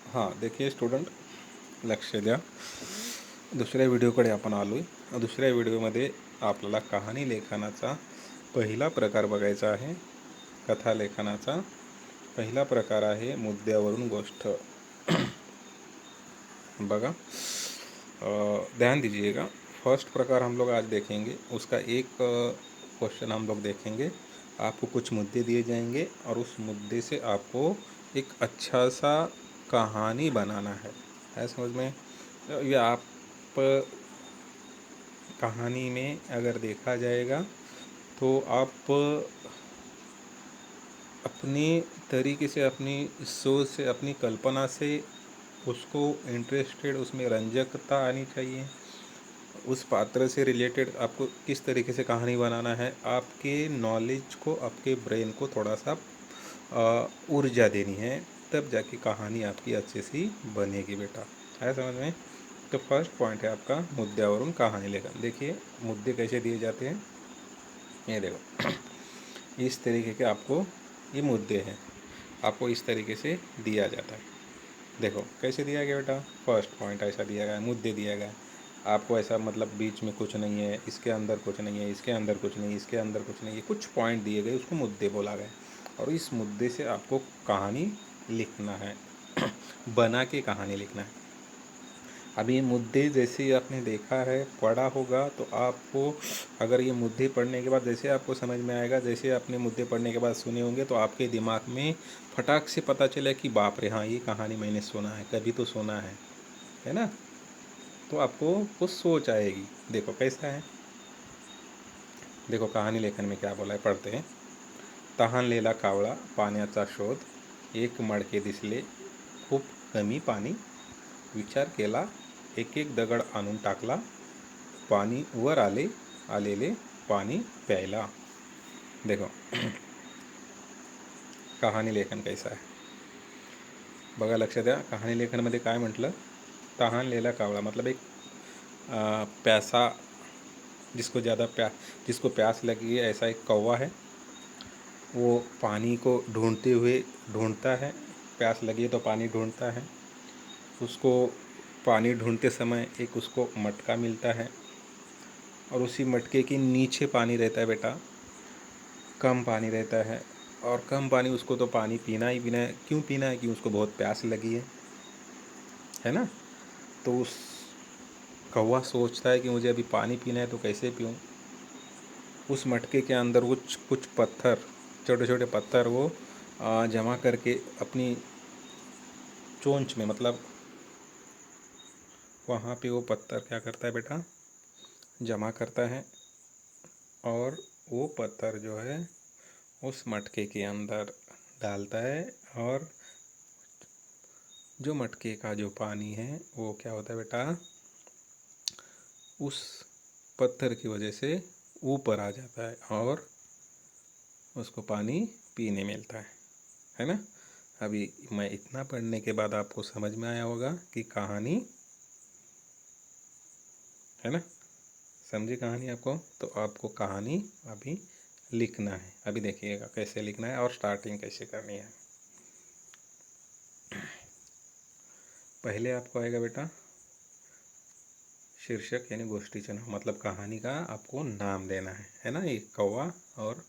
हां, देखिए स्टुडंट, लक्ष द्या. दुसऱ्या व्हिडिओकडे आपण आलो आहे. दुसऱ्या व्हिडिओमध्ये आपल्याला कहाणी लेखनाचा पहिला प्रकार बघायचा आहे. कथा लेखनाचा पहिला प्रकार आहे मुद्द्यावरून गोष्ट. बघा, ध्यान दीजिएगा. फर्स्ट प्रकार हम लोग आज देखेंगे. उसका एक क्वेश्चन हम लोग देखेंगे. आपको कुछ मुद्दे दिए जाएंगे और उस मुद्दे से आपको एक अच्छा सा कहानी बनाना है समझ में. ये आप कहानी में अगर देखा जाएगा तो आप अपने तरीके से, अपनी सोच से, अपनी कल्पना से उसको इंटरेस्टेड, उसमें रंजकता आनी चाहिए. उस पात्र से रिलेटेड आपको किस तरीके से कहानी बनाना है, आपके नॉलेज को, आपके ब्रेन को थोड़ा सा ऊर्जा देनी है, तब जाके कहानी आपकी अच्छे सी बनेगी बेटा. है समझ में. तो फर्स्ट पॉइंट है आपका मुद्द्यावरून कहानी लेखन. देखिए मुद्दे कैसे दिए जाते हैं. ये देखो, इस तरीके के आपको ये मुद्दे हैं, आपको इस तरीके से दिया जाता है. देखो कैसे दिया गया बेटा. फर्स्ट पॉइंट ऐसा दिया गया है, मुद्दे दिया गया है आपको. ऐसा मतलब बीच में कुछ नहीं है, इसके अंदर कुछ नहीं है, इसके अंदर कुछ नहीं है, इसके अंदर कुछ नहीं है, कुछ पॉइंट दिए गए, उसको मुद्दे बोला गया. और इस मुद्दे से आपको कहानी लिखना है. बना के कहानी लिखना है. अब ये मुद्दे जैसे आपने देखा है, पढ़ा होगा, तो आपको अगर ये मुद्दे पढ़ने के बाद जैसे आपको समझ में आएगा, जैसे आपने मुद्दे पढ़ने के बाद सुने होंगे, तो आपके दिमाग में फटाक से पता चला कि बाप रे, हाँ ये कहानी मैंने सुना है, कभी तो सुना है ना. तो आपको कुछ सोच आएगी. देखो कैसा है. देखो कहानी लेखन में क्या बोला है, पढ़ते हैं. तहानलेला कावळा पाण्याचा शोध, एक मडके दिसले खूप कमी पाणी, विचार केला एक एक दगड आणून टाकला, पाणी वर आलेले पाणी प्यायला. देखो कहाणी लेखन कैसा आहे बघा. लक्ष द्या. कहाणी लेखनमध्ये काय म्हटलं. तहानलेला कावळा मतलब एक प्यासा, जिसको प्यास लगी है, ऐसा एक कौवा है. वो पानी को ढूंढता है. प्यास लगी है तो पानी ढूंढता है. उसको पानी ढूंढते समय एक उसको मटका मिलता है, और उसी मटके के नीचे पानी रहता है बेटा. कम पानी रहता है, और कम पानी, उसको तो पानी पीना ही पीना है. क्यों पीना है? कि उसको बहुत प्यास लगी है ना. तो उस कौवा सोचता है कि मुझे अभी पानी पीना है, तो कैसे पीऊँ. उस मटके के अंदर कुछ पत्थर, छोटे छोटे पत्थर वो जमा करके अपनी चोंच में, मतलब वहाँ पे वो पत्थर क्या करता है बेटा, जमा करता है. और वो पत्थर जो है उस मटके के अंदर डालता है, और जो मटके का जो पानी है वो क्या होता है बेटा, उस पत्थर की वजह से ऊपर आ जाता है, और उसको पानी पीने मिलता है ना. अभी मैं इतना पढ़ने के बाद आपको समझ में आया होगा कि कहानी है ना. समझी कहानी आपको. तो आपको कहानी अभी लिखना है. अभी देखिएगा कैसे लिखना है और स्टार्टिंग कैसे करनी है. पहले आपको आएगा बेटा शीर्षक, यानी गोष्ठीचं नाम, मतलब कहानी का आपको नाम देना है ना. एक कौवा, और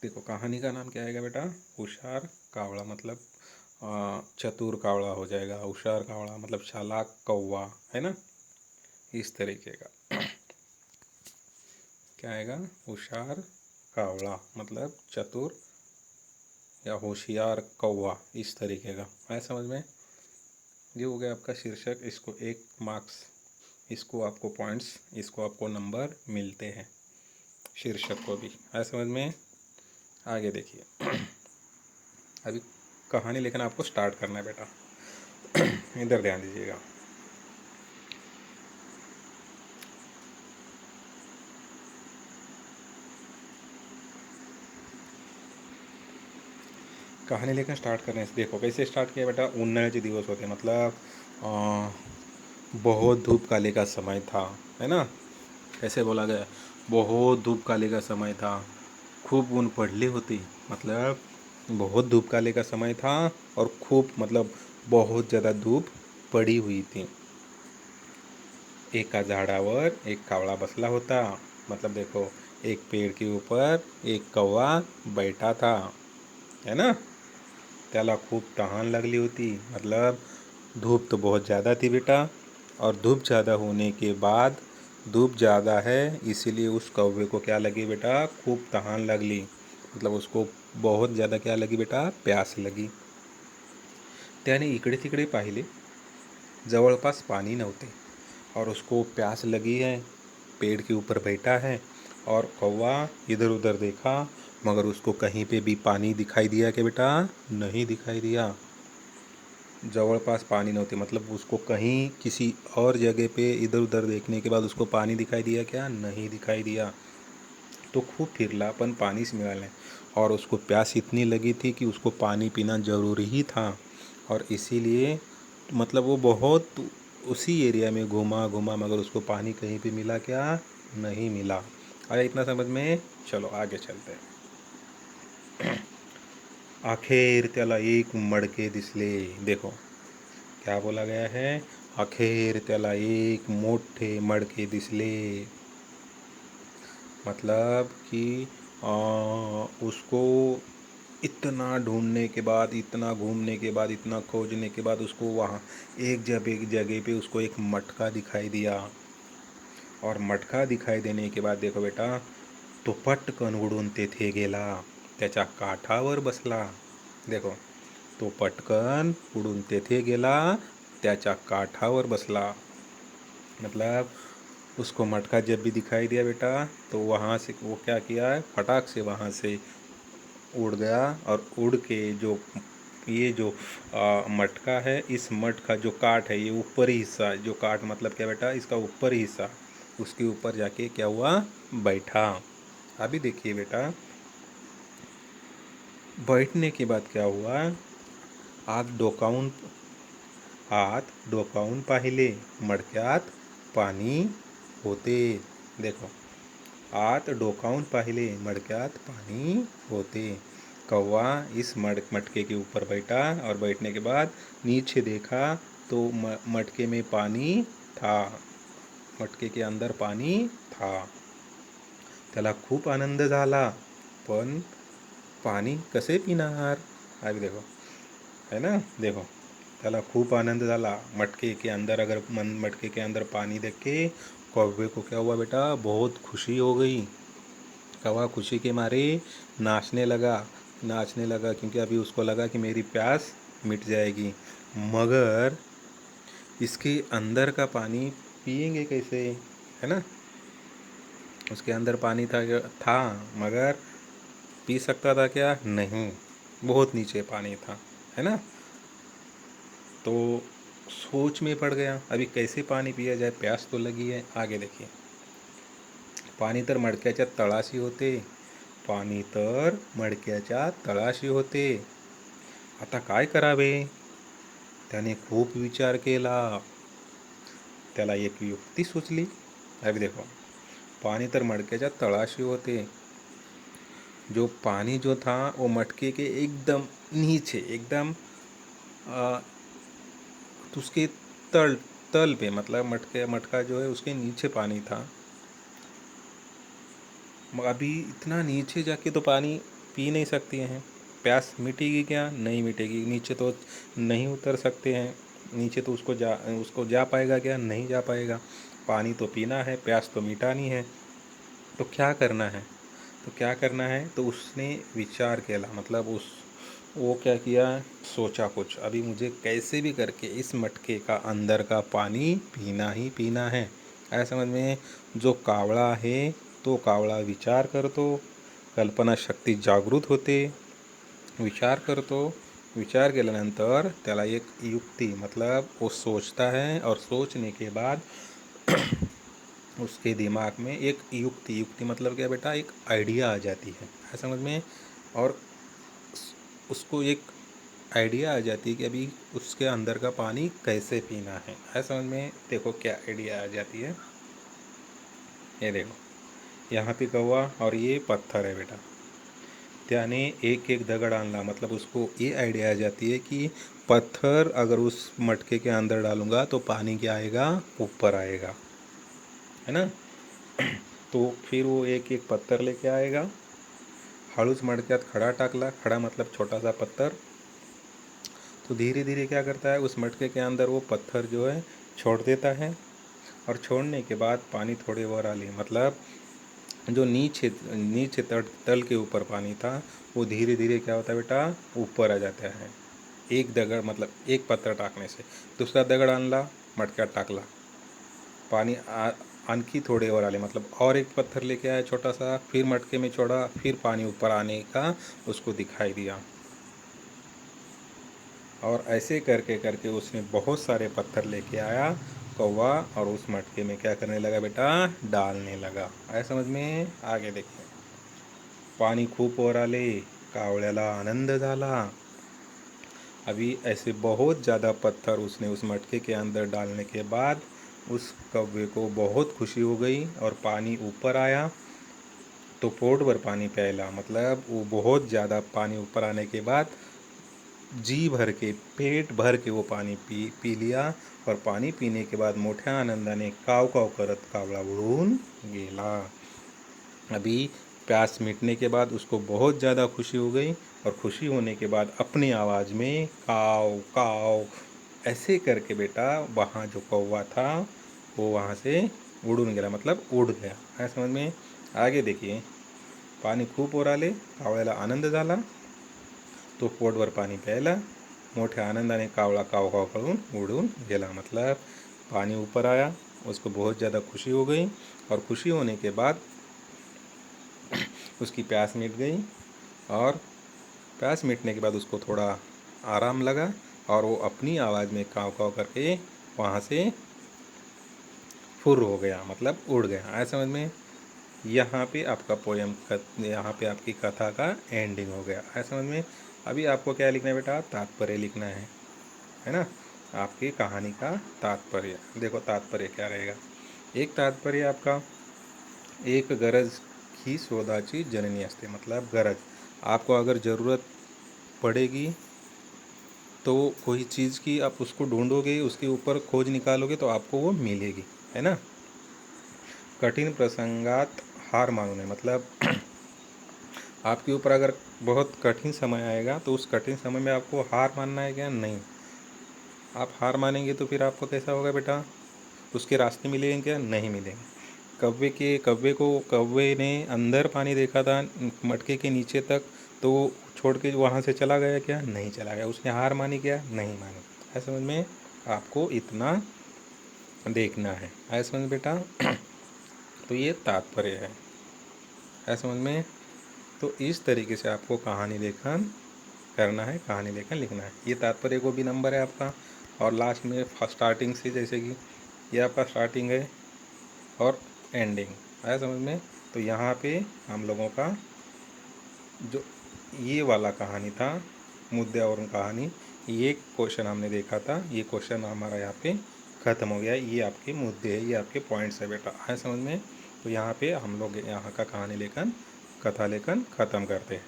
देखो कहानी का नाम क्या आएगा बेटा, होशियार कावड़ा, मतलब चतुर कावड़ा हो जाएगा. होशियार कावड़ा मतलब चालाक कौवा, है ना. इस तरीके का क्या आएगा, होशियार कावड़ा मतलब चतुर या होशियार कौवा, इस तरीके का है. समझ में. ये हो गया आपका शीर्षक. इसको 1 मार्क्स, इसको आपको पॉइंट्स, इसको आपको नंबर मिलते हैं. शीर्षक को भी है समझ में. आगे देखिए. अभी कहानी लेखन आपको स्टार्ट करना है बेटा. इधर ध्यान दीजिएगा. कहानी लेखन स्टार्ट करने से देखो कैसे स्टार्ट किया बेटा. उन्हाळ्याचे दिवस होते, मतलब बहुत धूप काले का समय था, है ना. कैसे बोला गया, बहुत धूप काले का समय था, खूब ऊन पडली होती, मतलब बहुत धूप काले का समय था और खूब मतलब बहुत ज़्यादा धूप पड़ी हुई थी। एका झाडावर एक कावळा बसला होता। मतलब देखो, एक पेड़ के ऊपर एक कौवा बैठा था, है ना। त्याला खूब तहान लगली होती, मतलब धूप तो बहुत ज़्यादा थी बेटा। और धूप ज़्यादा होने के बाद, धूप ज़्यादा है इसीलिए उस कौवे को क्या लगी बेटा, खूब तहान लगली। मतलब उसको बहुत ज़्यादा क्या लगी बेटा, प्यास लगी। त्याने इकडे तिकडे पाहिले, जवळपास पाणी नव्हते और उसको प्यास लगी है, पेड़ के ऊपर बैठा है और कौवा इधर उधर देखा, मगर उसको कहीं पे भी पानी दिखाई दिया क्या बेटा, नहीं दिखाई दिया। जवळपास पानी नव्हते मतलब उसको कहीं किसी और जगह पे इधर उधर देखने के बाद उसको पानी दिखाई दिया क्या, नहीं दिखाई दिया। तो खूब फिरला पण पानीच मिळालं नाही और उसको प्यास इतनी लगी थी कि उसको पानी पीना ज़रूरी ही था। और इसीलिए मतलब वो बहुत उसी एरिया में घूमा घूमा मगर उसको पानी कहीं पे मिला क्या, नहीं मिला। आया इतना समझ में। चलो आगे चलते हैं। अखेर त्याला एक मडके दिसले। देखो क्या बोला गया है, अखेर त्याला एक मोठे मडके दिसले। मतलब कि उसको इतना ढूंढने के बाद, इतना घूमने के बाद, इतना खोजने के बाद उसको वहाँ एक जगह पे उसको एक मटका दिखाई दिया। और मटका दिखाई देने के बाद देखो बेटा, तो पटकन उडून तेथे गेला, त्याच्या काठावर बसला। देखो, तो पटकन उडून तेथे गेला, त्याच्या काठावर बसला। मतलब उसको मटका जब भी दिखाई दिया बेटा, तो वहाँ से वो क्या किया, फटाक से वहाँ से उड़ गया और उड़ के जो ये जो मटका है, इस मटका जो काट है, ये ऊपरी हिस्सा, जो काट मतलब क्या बेटा, इसका ऊपरी हिस्सा, उसके ऊपर जाके क्या हुआ, बैठा। अभी देखिए बेटा, बैठने के बाद क्या हुआ, हात डोकावून हात डोकावून पाहिले, मडक्यात पाणी होते। देखो, हात डोकावून पाहिले, मडक्यात पानी होते। कौवा इस मटके के ऊपर बैठा और बैठने के बाद नीचे देखा तो मटके में पानी था, मटके के अंदर पानी था। त्याला खूप आनंद झाला, पण पानी कसे पिणार। अभी देखो, है ना। देखो, त्याला खूप आनंद झाला मटके के अंदर, अगर मटके के अंदर पानी देख के कौवे को क्या हुआ बेटा, बहुत खुशी हो गई। कौवा खुशी के मारे नाचने लगा क्योंकि अभी उसको लगा कि मेरी प्यास मिट जाएगी। मगर इसके अंदर का पानी पिएंगे कैसे, है ना। उसके अंदर पानी था मगर पी सकता था क्या, नहीं, बहुत नीचे पानी था, है ना। तो सोच में पड़ गया, अभी कैसे पानी पिया जाए, प्यास तो लगी है। आगे देखिए, पाणी तर मडक्याच्या तळाशी होते, पाणी तर मडक्याच्या तळाशी होते। आता काय करावे, त्याने खूप विचार केला। त्याला एक युक्ती सुचली। अभी देखो, पानी तर मडक्याच्या तळाशी होते, जो पानी जो था वो मटके के एकदम नीचे, एकदम उसके तल तल पे, मतलब मटका जो है उसके नीचे पानी था। मगर अभी इतना नीचे जाके तो पानी पी नहीं सकते हैं, प्यास मिटेगी क्या, नहीं मिटेगी। नीचे तो नहीं उतर सकते हैं, नीचे तो उसको जा पाएगा क्या, नहीं जा पाएगा। पानी तो पीना है, प्यास तो मिटानी है, तो क्या करना है, तो उसने विचार किया, मतलब वो क्या किया, सोचा कुछ, अभी मुझे कैसे भी करके इस मटके का अंदर का पानी पीना ही पीना है। ऐसा समझ में। जो कावळा है तो कावळा विचार करतो, कल्पनाशक्ती जागृत होते, विचार करतो। विचार केल्यानंतर त्याला एक युक्ति, मतलब वो सोचता है और सोचने के बाद उसके दिमाग में एक युक्ति मतलब क्या बेटा, एक आइडिया आ जाती है समझ में। और उसको एक आइडिया आ जाती है कि अभी उसके अंदर का पानी कैसे पीना है समझ में। देखो क्या आइडिया आ जाती है, ये देखो, यहाँ पे कौवा और ये पत्थर है बेटा। मुद्द्या ने एक एक दगड़ आणला, मतलब उसको ये आइडिया आ जाती है कि पत्थर अगर उस मटके के अंदर डालूंगा तो पानी क्या आएगा, ऊपर आएगा, है ना। तो फिर वो एक एक पत्थर लेके आएगा, हळूच मडक्यात खडा टाकला, खडा मतलब छोटा सा पत्थर। तो धीरे धीरे क्या करता है, उस मटके के अंदर वो पत्थर जो है छोड़ देता है, और छोड़ने के बाद पानी थोड़े और आ लिए, मतलब जो नीचे नीचे तल के ऊपर पानी था वो धीरे धीरे क्या होता है बेटा, ऊपर आ जाता है। एक दगड़ मतलब एक पत्थर टाकने से, दूसरा दगड़ आणला, मटक्यात टाकला, पानी आणखी थोड़े और आले, मतलब और एक पत्थर लेके आया छोटा सा, फिर मटके में छोड़ा, फिर पानी ऊपर आने का उसको दिखाई दिया। और ऐसे करके करके उसने बहुत सारे पत्थर लेके आया कौवा, और उस मटके में क्या करने लगा बेटा, डालने लगा। आया समझ में? आगे देखिए, पाणी खूप वर आले, कावळ्याला आनंद झाला। अभी ऐसे बहुत ज़्यादा पत्थर उसने उस मटके के अंदर डालने के बाद उस कौवे को बहुत खुशी हो गई, और पानी ऊपर आया तो पोट भर पानी प्यायला, मतलब वो बहुत ज़्यादा पानी ऊपर आने के बाद जी भर के, पेट भर के वो पानी पी लिया, और पानी पीने के बाद मोठ्या आनंदाने काव काव करत कावळा उडून गेला। अभी प्यास मिटने के बाद उसको बहुत ज़्यादा खुशी हो गई, और खुशी होने के बाद अपनी आवाज़ में काव काव ऐसे करके बेटा वहाँ जो कौवा था वो वहाँ से उडून गेला, मतलब उड़ गया। है समझ में? आगे देखिए, पाणी खूप वर आले, कावळ्याला आनंद झाला, तो पोटभर पाणी प्यायला, मोठ्या आनंदाने कावळा काव काव करून उड़ून गेला, मतलब पानी ऊपर आया, उसको बहुत ज़्यादा खुशी हो गई, और खुशी होने के बाद उसकी प्यास मिट गई, और प्यास मिटने के बाद उसको थोड़ा आराम लगा, और वो अपनी आवाज़ में काव काव करके वहाँ से फुर हो गया, मतलब उड़ गया। आया समझ में? यहाँ पे आपका पोयम यहाँ पे आपकी कथा का एंडिंग हो गया। है समझ में? अभी आपको क्या लिखना है बेटा, तात्पर्य लिखना है ना। आपकी कहानी का तात्पर्य देखो, तात्पर्य क्या रहेगा। एक तात्पर्य आपका, एक गरज ही शोधाची जननी असते, मतलब गरज, आपको अगर ज़रूरत पड़ेगी तो कोई चीज़ की आप उसको ढूंढोगे, उसके ऊपर खोज निकालोगे तो आपको वो मिलेगी, है ना। कठिन प्रसंगात हार मानू नहीं, मतलब आपके ऊपर अगर बहुत कठिन समय आएगा तो उस कठिन समय में आपको हार मानना है क्या? नहीं। आप हार मानेंगे तो फिर आपको कैसा होगा बेटा, उसके रास्ते मिलेंगे क्या? नहीं मिलेंगे। कौवे ने अंदर पानी देखा था मटके के नीचे तक, तो वो छोड़ के वहाँ से चला गया क्या? नहीं चला गया। उसने हार मानी क्या? नहीं मानी। है समझ में? आपको इतना देखना है समझ बेटा। तो ये तात्पर्य है समझ में। तो इस तरीके से आपको कहानी लेखन करना है, कहानी लेखन लिखना है। ये तात्पर्य को भी नंबर है आपका, और लास्ट में स्टार्टिंग से, जैसे कि ये आपका स्टार्टिंग है और एंडिंग, आया समझ में। तो यहाँ पे हम लोगों का जो ये वाला कहानी था, मुद्द्यावरून कहानी, ये क्वेश्चन हमने देखा था, ये क्वेश्चन हमारा यहाँ पे ख़त्म हो गया। ये आपके मुद्दे है, ये आपके पॉइंट्स है बेटा, है समझ में। तो यहाँ पे हम लोग यहाँ का कहानी लेखन, कथा लेखन ख़त्म करते हैं,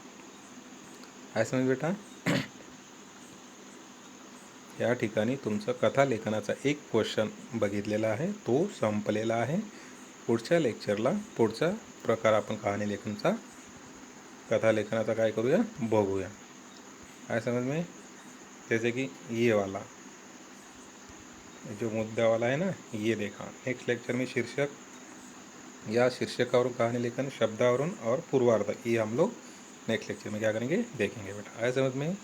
है समज बेटा। या ठिकाणी तुमचं कथा लेखनाचा एक क्वेश्चन बघितलेला आहे, तो संपलेला आहे। पुढच्या लेक्चरला पुढचा प्रकार आपण कहानी लेखनचा, कथा लेखनाचा काय करूया, बघूया। काय समझ में? जैसे कि ये वाला जो मुद्दा वाला है ना, ये देखा। नेक्स्ट लेक्चर में शीर्षक या शीर्षकावरून कहानी लेखन, शब्दावरून और पूर्वार्ध, ये हम लोग नेक्स्ट लेक्चर में क्या करेंगे, देखेंगे बेटा। आया समझ में?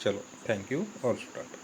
चलो, थैंक यू ऑल स्टूडेंट।